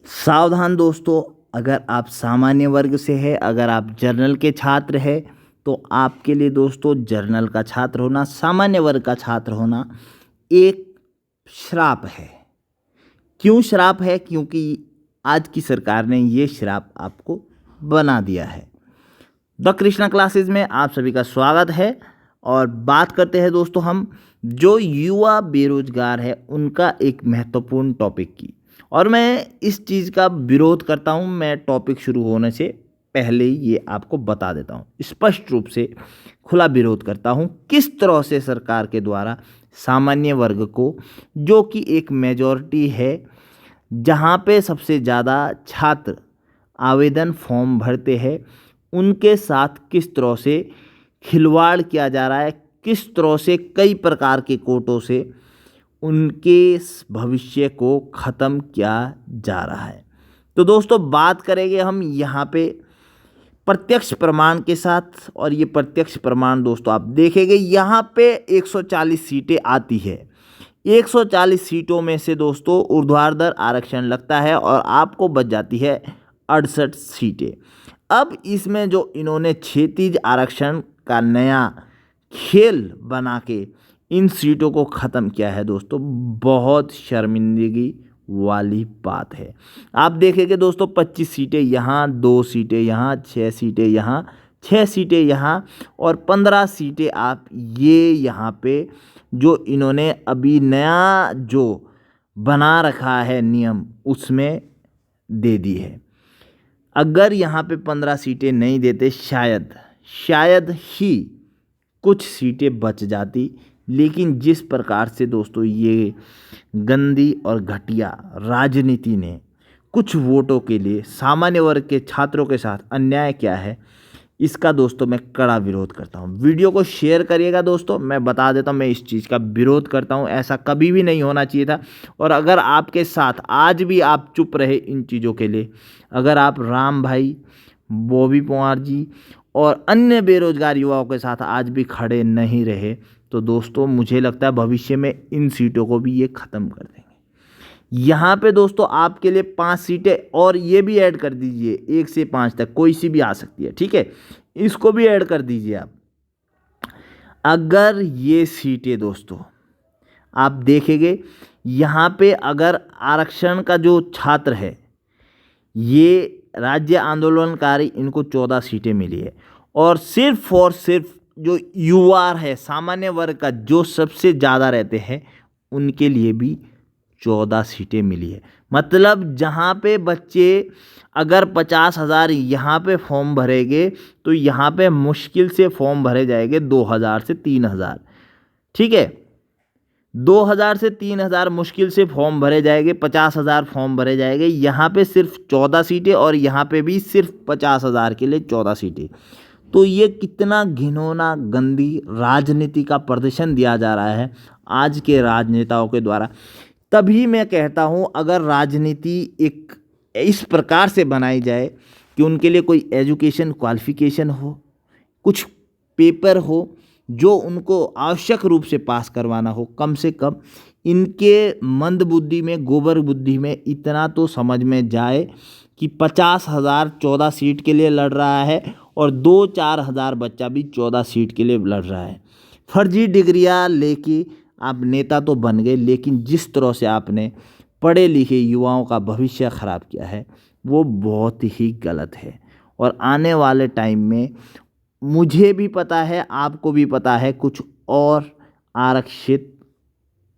सावधान दोस्तों, अगर आप सामान्य वर्ग से हैं, अगर आप जर्नल के छात्र हैं, तो आपके लिए दोस्तों जर्नल का छात्र होना, सामान्य वर्ग का छात्र होना एक श्राप है। क्यों श्राप है? क्योंकि आज की सरकार ने ये श्राप आपको बना दिया है। द कृष्णा क्लासेस में आप सभी का स्वागत है और बात करते हैं दोस्तों हम जो युवा बेरोजगार है उनका एक महत्वपूर्ण टॉपिक की। और मैं इस चीज़ का विरोध करता हूं। मैं टॉपिक शुरू होने से पहले ही ये आपको बता देता हूं, स्पष्ट रूप से खुला विरोध करता हूं किस तरह से सरकार के द्वारा सामान्य वर्ग को, जो कि एक मेजॉरिटी है, जहां पे सबसे ज़्यादा छात्र आवेदन फॉर्म भरते हैं, उनके साथ किस तरह से खिलवाड़ किया जा रहा है, किस तरह से कई प्रकार के कोटों से उनके भविष्य को ख़त्म किया जा रहा है। तो दोस्तों बात करेंगे हम यहाँ पे प्रत्यक्ष प्रमाण के साथ। और ये प्रत्यक्ष प्रमाण दोस्तों आप देखेंगे यहाँ पे 140 सीटें आती है। 140 सीटों में से दोस्तों ऊर्ध्वाधर आरक्षण लगता है और आपको बच जाती है 68 सीटें। अब इसमें जो इन्होंने क्षैतिज आरक्षण का नया खेल बना के इन सीटों को ख़त्म किया है दोस्तों, बहुत शर्मिंदगी वाली बात है। आप देखेंगे दोस्तों 25 सीटें यहाँ, 2 सीटें यहाँ, 6 सीटें यहाँ, 6 सीटें यहाँ और 15 सीटें आप ये यहाँ पे जो इन्होंने अभी नया जो बना रखा है नियम उसमें दे दी है। अगर यहाँ पे 15 सीटें नहीं देते शायद ही कुछ सीटें बच जाती। लेकिन जिस प्रकार से दोस्तों ये गंदी और घटिया राजनीति ने कुछ वोटों के लिए सामान्य वर्ग के छात्रों के साथ अन्याय किया है, इसका दोस्तों मैं कड़ा विरोध करता हूं। वीडियो को शेयर करिएगा दोस्तों। मैं बता देता हूं मैं इस चीज़ का विरोध करता हूं, ऐसा कभी भी नहीं होना चाहिए था। और अगर आपके साथ आज भी आप चुप रहे इन चीज़ों के लिए, अगर आप राम भाई, बॉबी पंवार जी और अन्य बेरोजगार युवाओं के साथ आज भी खड़े नहीं रहे, तो दोस्तों मुझे लगता है भविष्य में इन सीटों को भी ये ख़त्म कर देंगे। यहाँ पे दोस्तों आपके लिए 5 सीटें और ये भी ऐड कर दीजिए, 1 से 5 तक कोई सी भी आ सकती है, ठीक है, इसको भी ऐड कर दीजिए आप। अगर ये सीटें दोस्तों आप देखेंगे यहाँ पे, अगर आरक्षण का जो छात्र है, ये राज्य आंदोलनकारी, इनको 14 सीटें मिली है और सिर्फ जो युवा है सामान्य वर्ग का जो सबसे ज़्यादा रहते हैं उनके लिए भी 14 सीटें मिली है। मतलब जहाँ पे बच्चे अगर 50,000 यहाँ पे फॉर्म भरेंगे तो यहाँ पे मुश्किल से फॉर्म भरे जाएंगे 2,000 से 3,000, ठीक है, 2,000 से 3,000 मुश्किल से फॉर्म भरे जाएंगे, 50,000 फॉर्म भरे जाएंगे। यहाँ पे सिर्फ 14 सीटें और यहाँ पे भी सिर्फ 50,000 के लिए 14 सीटें। तो ये कितना घिनौना गंदी राजनीति का प्रदर्शन दिया जा रहा है आज के राजनेताओं के द्वारा। तभी मैं कहता हूँ अगर राजनीति एक इस प्रकार से बनाई जाए कि उनके लिए कोई एजुकेशन क्वालिफिकेशन हो, कुछ पेपर हो जो उनको आवश्यक रूप से पास करवाना हो, कम से कम इनके मंद बुद्धि में, गोबर बुद्धि में इतना तो समझ में जाए कि 50,000 14 सीट के लिए लड़ रहा है और 2-4 हज़ार बच्चा भी 14 सीट के लिए लड़ रहा है। फर्जी डिग्रियां लेके आप नेता तो बन गए, लेकिन जिस तरह से आपने पढ़े लिखे युवाओं का भविष्य ख़राब किया है वो बहुत ही गलत है। और आने वाले टाइम में मुझे भी पता है, आपको भी पता है, कुछ और आरक्षित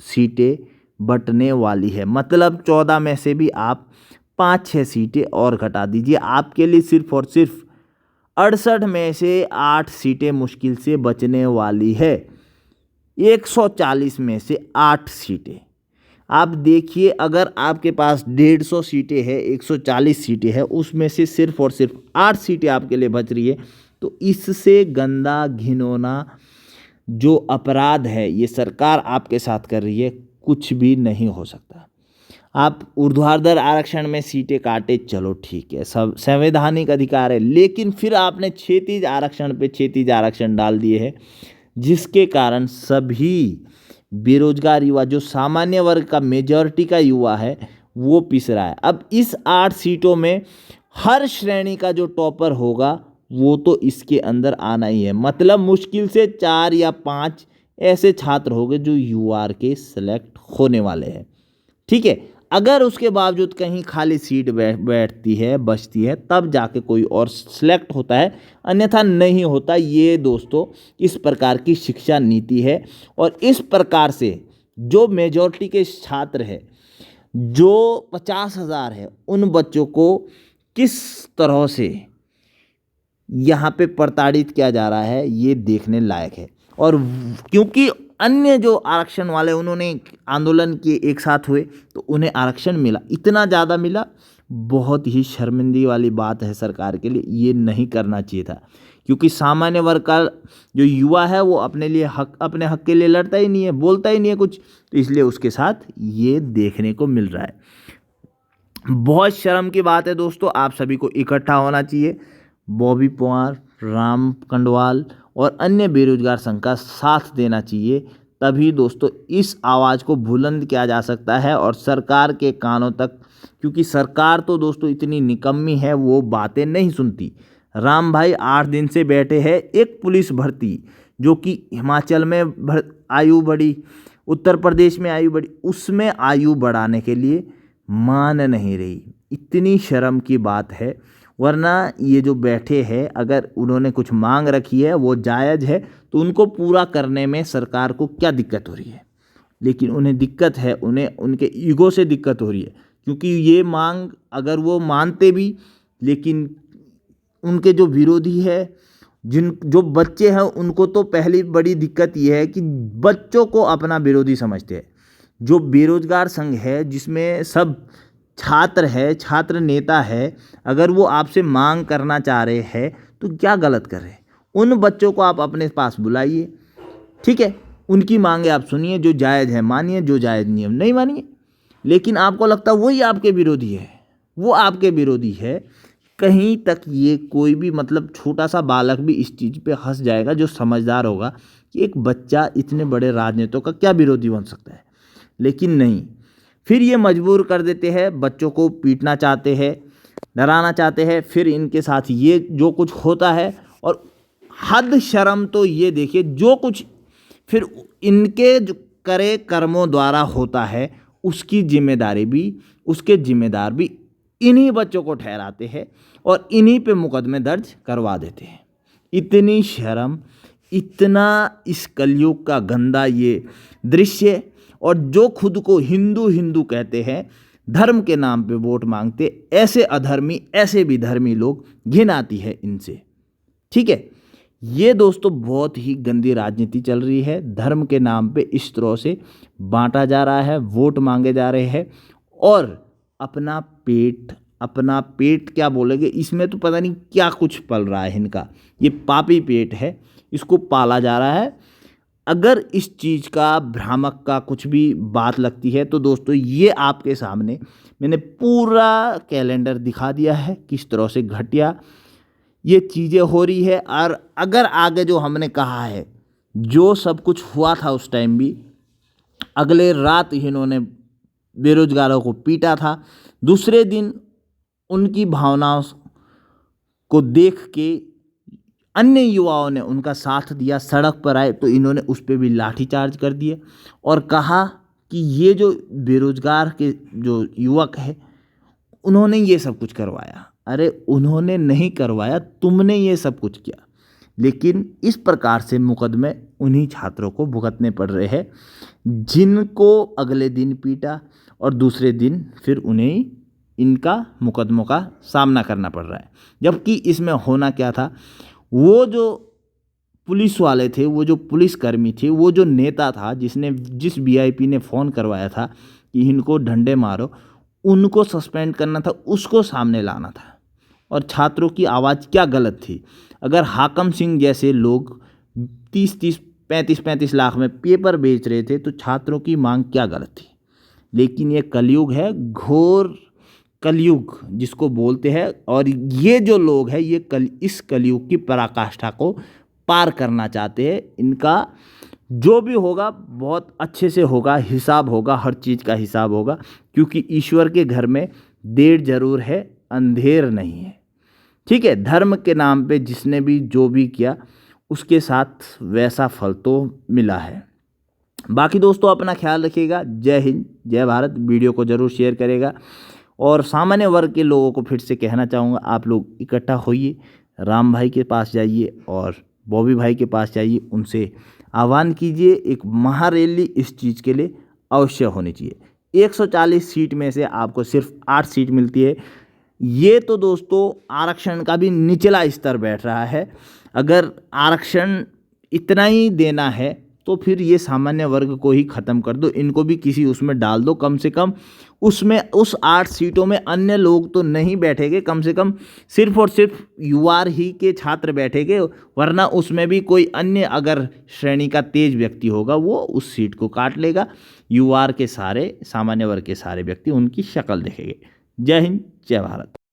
सीटें बंटने वाली है। मतलब 14 में से भी आप 5-6 सीटें और घटा दीजिए, आपके लिए सिर्फ और सिर्फ 68 में से 8 सीटें मुश्किल से बचने वाली है। 140 में से 8 सीटें आप देखिए, अगर आपके पास 150 सीटें हैं, 140 सीटें हैं, उसमें से सिर्फ और सिर्फ 8 सीटें आपके लिए बच रही है, तो इससे गंदा घिनौना जो अपराध है ये सरकार आपके साथ कर रही है, कुछ भी नहीं हो सकता। आप ऊर्ध्वाधर आरक्षण में सीटें काटे, चलो ठीक है, सब संवैधानिक अधिकार है, लेकिन फिर आपने क्षैतिज आरक्षण पे क्षैतिज आरक्षण डाल दिए हैं, जिसके कारण सभी बेरोजगार युवा जो सामान्य वर्ग का मेजॉरिटी का युवा है वो पिस रहा है। अब इस 8 सीटों में हर श्रेणी का जो टॉपर होगा वो तो इसके अंदर आना ही है, मतलब मुश्किल से 4 या 5 ऐसे छात्र होंगे जो यूआर के सेलेक्ट होने वाले हैं। ठीक है, अगर उसके बावजूद कहीं खाली सीट बैठती है, बचती है, तब जाके कोई और सिलेक्ट होता है, अन्यथा नहीं होता। ये दोस्तों इस प्रकार की शिक्षा नीति है। और इस प्रकार से जो मेजॉरिटी के छात्र है, जो 50,000 है, उन बच्चों को किस तरह से यहाँ पे प्रताड़ित किया जा रहा है ये देखने लायक है। और क्योंकि अन्य जो आरक्षण वाले उन्होंने आंदोलन किए, एक साथ हुए, तो उन्हें आरक्षण मिला, इतना ज़्यादा मिला, बहुत ही शर्मिंदगी वाली बात है सरकार के लिए। ये नहीं करना चाहिए था, क्योंकि सामान्य वर्ग का जो युवा है वो अपने हक के लिए लड़ता ही नहीं है, बोलता ही नहीं है कुछ, तो इसलिए उसके साथ ये देखने को मिल रहा है। बहुत शर्म की बात है दोस्तों, आप सभी को इकट्ठा होना चाहिए, बॉबी पवार, राम कंडवाल और अन्य बेरोजगार संघ का साथ देना चाहिए। तभी दोस्तों इस आवाज़ को बुलंद किया जा सकता है और सरकार के कानों तक, क्योंकि सरकार तो दोस्तों इतनी निकम्मी है, वो बातें नहीं सुनती। राम भाई 8 दिन से बैठे हैं, एक पुलिस भर्ती जो कि हिमाचल में आयु बढ़ी, उत्तर प्रदेश में आयु बढ़ी, उसमें आयु बढ़ाने के लिए मान नहीं रही। इतनी शर्म की बात है। वरना ये जो बैठे हैं, अगर उन्होंने कुछ मांग रखी है वो जायज़ है, तो उनको पूरा करने में सरकार को क्या दिक्कत हो रही है। लेकिन उन्हें दिक्कत है, उन्हें उनके ईगो से दिक्कत हो रही है, क्योंकि ये मांग अगर वो मानते भी, लेकिन उनके जो विरोधी है, जो बच्चे हैं, उनको तो पहली बड़ी दिक्कत ये है कि बच्चों को अपना विरोधी समझते हैं। जो बेरोजगार संघ है, जिसमें सब छात्र है, छात्र नेता है, अगर वो आपसे मांग करना चाह रहे हैं तो क्या गलत कर रहे हैं। उन बच्चों को आप अपने पास बुलाइए, ठीक है, उनकी मांगे आप सुनिए, जो जायज़ है मानिए, जो जायज़ नहीं है नहीं मानिए। लेकिन आपको लगता है वही आपके विरोधी है, वो आपके विरोधी है। कहीं तक ये कोई भी, मतलब छोटा सा बालक भी इस चीज़ पे हंस जाएगा, जो समझदार होगा, कि एक बच्चा इतने बड़े राजनेताओं का क्या विरोधी बन सकता है। लेकिन नहीं, फिर ये मजबूर कर देते हैं, बच्चों को पीटना चाहते हैं, डराना चाहते हैं, फिर इनके साथ ये जो कुछ होता है। और हद शर्म तो ये देखिए, जो कुछ फिर इनके जो करे कर्मों द्वारा होता है, उसकी जिम्मेदारी भी, उसके जिम्मेदार भी इन्हीं बच्चों को ठहराते हैं और इन्हीं पे मुकदमे दर्ज करवा देते हैं। इतनी शर्म, इतना इस कलयुग का गंदा ये दृश्य। और जो खुद को हिंदू हिंदू कहते हैं, धर्म के नाम पे वोट मांगते, ऐसे अधर्मी, ऐसे विधर्मी लोग, घिन आती है इनसे। ठीक है, ये दोस्तों बहुत ही गंदी राजनीति चल रही है। धर्म के नाम पे इस तरह से बांटा जा रहा है, वोट मांगे जा रहे हैं, और अपना पेट क्या बोलेंगे, इसमें तो पता नहीं क्या कुछ पल रहा है इनका। ये पापी पेट है, इसको पाला जा रहा है। अगर इस चीज़ का, भ्रामक का कुछ भी बात लगती है, तो दोस्तों ये आपके सामने मैंने पूरा कैलेंडर दिखा दिया है, किस तरह से घटिया ये चीज़ें हो रही है। और अगर आगे जो हमने कहा है, जो सब कुछ हुआ था उस टाइम भी, अगले रात इन्होंने बेरोजगारों को पीटा था, दूसरे दिन उनकी भावनाओं को देख के अन्य युवाओं ने उनका साथ दिया, सड़क पर आए, तो इन्होंने उस पर भी लाठीचार्ज कर दिए और कहा कि ये जो बेरोजगार के जो युवक है, उन्होंने ये सब कुछ करवाया। अरे उन्होंने नहीं करवाया, तुमने ये सब कुछ किया। लेकिन इस प्रकार से मुकदमे उन्हीं छात्रों को भुगतने पड़ रहे हैं, जिनको अगले दिन पीटा और दूसरे दिन फिर उन्हें इनका मुकदमों का सामना करना पड़ रहा है। जबकि इसमें होना क्या था, वो जो पुलिस वाले थे, वो जो पुलिसकर्मी थे, वो जो नेता था, जिस वीआईपी ने फ़ोन करवाया था कि इनको डंडे मारो, उनको सस्पेंड करना था, उसको सामने लाना था। और छात्रों की आवाज़ क्या गलत थी। अगर हाकम सिंह जैसे लोग 30-30, 35-35 लाख में पेपर बेच रहे थे, तो छात्रों की मांग क्या गलत थी। लेकिन ये कलयुग है, घोर कलयुग जिसको बोलते हैं। और ये जो लोग हैं, ये इस कलयुग की पराकाष्ठा को पार करना चाहते हैं। इनका जो भी होगा बहुत अच्छे से होगा, हिसाब होगा, हर चीज़ का हिसाब होगा, क्योंकि ईश्वर के घर में देर जरूर है, अंधेर नहीं है। ठीक है, धर्म के नाम पे जिसने भी जो भी किया उसके साथ वैसा फल तो मिला है। बाकी दोस्तों अपना ख्याल रखिएगा। जय हिंद, जय भारत। वीडियो को ज़रूर शेयर करेगा और सामान्य वर्ग के लोगों को फिर से कहना चाहूँगा, आप लोग इकट्ठा होइए, राम भाई के पास जाइए और बॉबी भाई के पास जाइए, उनसे आह्वान कीजिए। एक महारैली इस चीज़ के लिए अवश्य होनी चाहिए। 140 सीट में से आपको सिर्फ 8 सीट मिलती है। ये तो दोस्तों आरक्षण का भी निचला स्तर बैठ रहा है। अगर आरक्षण इतना ही देना है तो फिर ये सामान्य वर्ग को ही ख़त्म कर दो, इनको भी किसी उसमें डाल दो। कम से कम उसमें उस 8 सीटों में अन्य लोग तो नहीं बैठेंगे, कम से कम सिर्फ और सिर्फ यूआर ही के छात्र बैठेंगे, वरना उसमें भी कोई अन्य अगर श्रेणी का तेज व्यक्ति होगा वो उस सीट को काट लेगा। यूआर के सारे सामान्य वर्ग के सारे व्यक्ति उनकी शक्ल देखेंगे। जय हिंद, जय भारत।